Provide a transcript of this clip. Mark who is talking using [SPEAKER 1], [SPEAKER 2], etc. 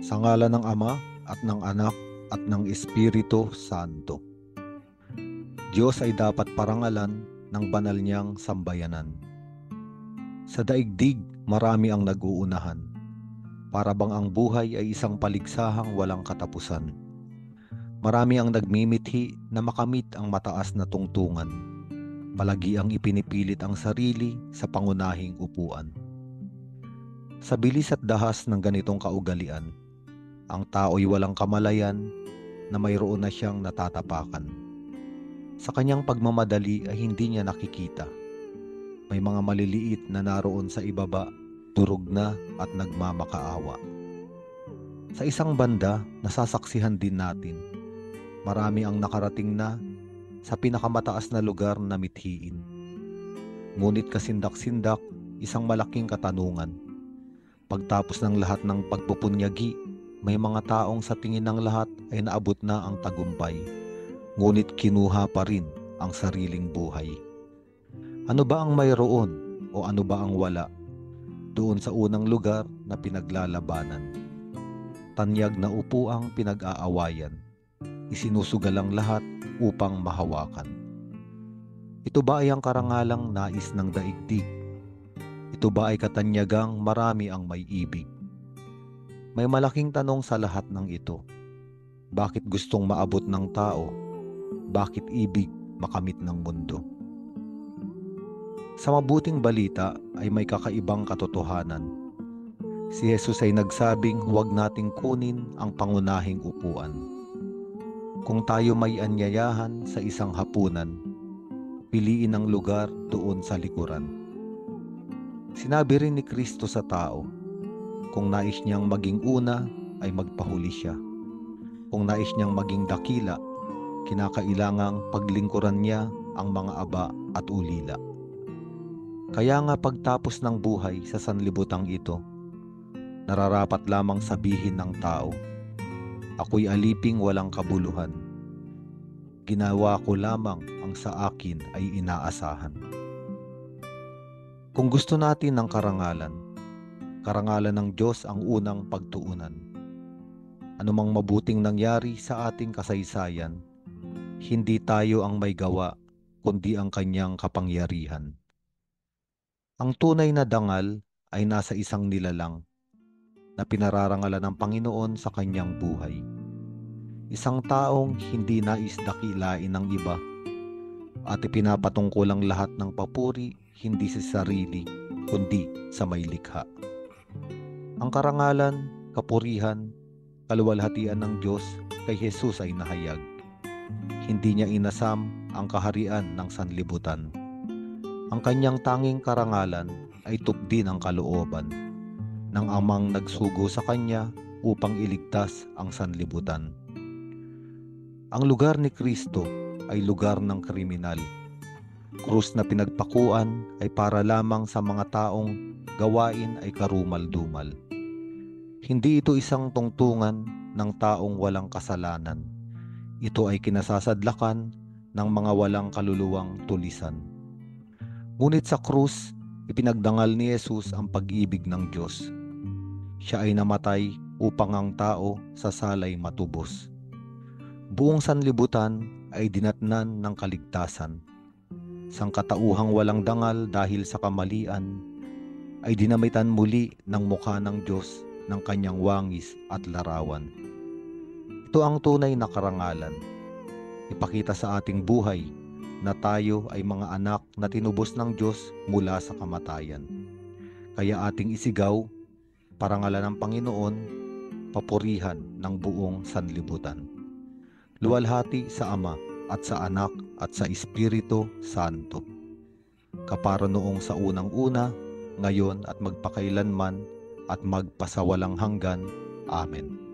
[SPEAKER 1] Sa ngalan ng Ama at ng Anak at ng Espiritu Santo. Diyos ay dapat parangalan ng banal niyang sambayanan. Sa daigdig, marami ang nag-uunahan. Para bang ang buhay ay isang paligsahang walang katapusan. Marami ang nagmimithi na makamit ang mataas na tungtungan. Palagi ang ipinipilit ang sarili sa pangunahing upuan. Sa bilis at dahas ng ganitong kaugalian, ang tao'y walang kamalayan na mayroon na siyang natatapakan. Sa kanyang pagmamadali ay hindi niya nakikita. May mga maliliit na naroon sa ibaba, durog na at nagmamakaawa. Sa isang banda, nasasaksihan din natin, marami ang nakarating na sa pinakamataas na lugar na mithiin. Ngunit kasindak-sindak, isang malaking katanungan. Pagtapos ng lahat ng pagpupunyagi, may mga taong sa tingin ng lahat ay naabot na ang tagumpay, ngunit kinuha pa rin ang sariling buhay. Ano ba ang mayroon o ano ba ang wala doon sa unang lugar na pinaglalabanan? Tanyag na upuang pinag-aawayan, isinusugal ang lahat upang mahawakan. Ito ba ay ang karangalang nais ng daigdig? Ito ba ay katanyagang marami ang may ibig? May malaking tanong sa lahat ng ito. Bakit gustong maabot ng tao? Bakit ibig makamit ng mundo? Sa mabuting balita ay may kakaibang katotohanan. Si Jesus ay nagsabing huwag nating kunin ang pangunahing upuan. Kung tayo may anyayahan sa isang hapunan, piliin ang lugar doon sa likuran. Sinabi rin ni Kristo sa tao, kung nais niyang maging una ay magpahuli siya. Kung nais niyang maging dakila, kinakailangang paglingkuran niya ang mga aba at ulila. Kaya nga pagtapos ng buhay sa sanlibutang ito, nararapat lamang sabihin ng tao, ako'y aliping walang kabuluhan. Ginawa ko lamang ang sa akin ay inaasahan. Kung gusto natin ng karangalan ng Diyos ang unang pagtuunan. Anumang mabuting nangyari sa ating kasaysayan, hindi tayo ang may gawa, kundi ang kanyang kapangyarihan. Ang tunay na dangal ay nasa isang nilalang na pinararangalan ng Panginoon sa kanyang buhay. Isang taong hindi nais dakilain ng iba at ipinapatungkulang lahat ng papuri hindi sa sarili, kundi sa may likha. Ang karangalan, kapurihan, kaluwalhatian ng Diyos kay Jesus ay nahayag. Hindi niya inasam ang kaharian ng sanlibutan. Ang kanyang tanging karangalan ay tupdin ang kalooban ng amang nagsugo sa kanya upang iligtas ang sanlibutan. Ang lugar ni Kristo ay lugar ng kriminal. Krus na pinagpakuan ay para lamang sa mga taong gawain ay karumal-dumal. Hindi ito isang tungtungan ng taong walang kasalanan. Ito ay kinasasadlakan ng mga walang kaluluwang tulisan. Ngunit sa krus, ipinagdangal ni Jesus ang pag-ibig ng Diyos. Siya ay namatay upang ang tao sa salay matubos. Buong sanlibutan ay dinatnan ng kaligtasan. Sangkatauhang walang dangal dahil sa kamalian ay dinamitan muli ng mukha ng Diyos ng kanyang wangis at larawan. Ito ang tunay na karangalan. Ipakita sa ating buhay na tayo ay mga anak na tinubos ng Diyos mula sa kamatayan. Kaya ating isigaw, parangalan ng Panginoon, papurihan ng buong sanlibutan. Luwalhati sa Ama at sa Anak at sa Espiritu Santo. Kapara noong sa unang-una, ngayon at magpakailanman, at magpasawalang hanggan. Amen.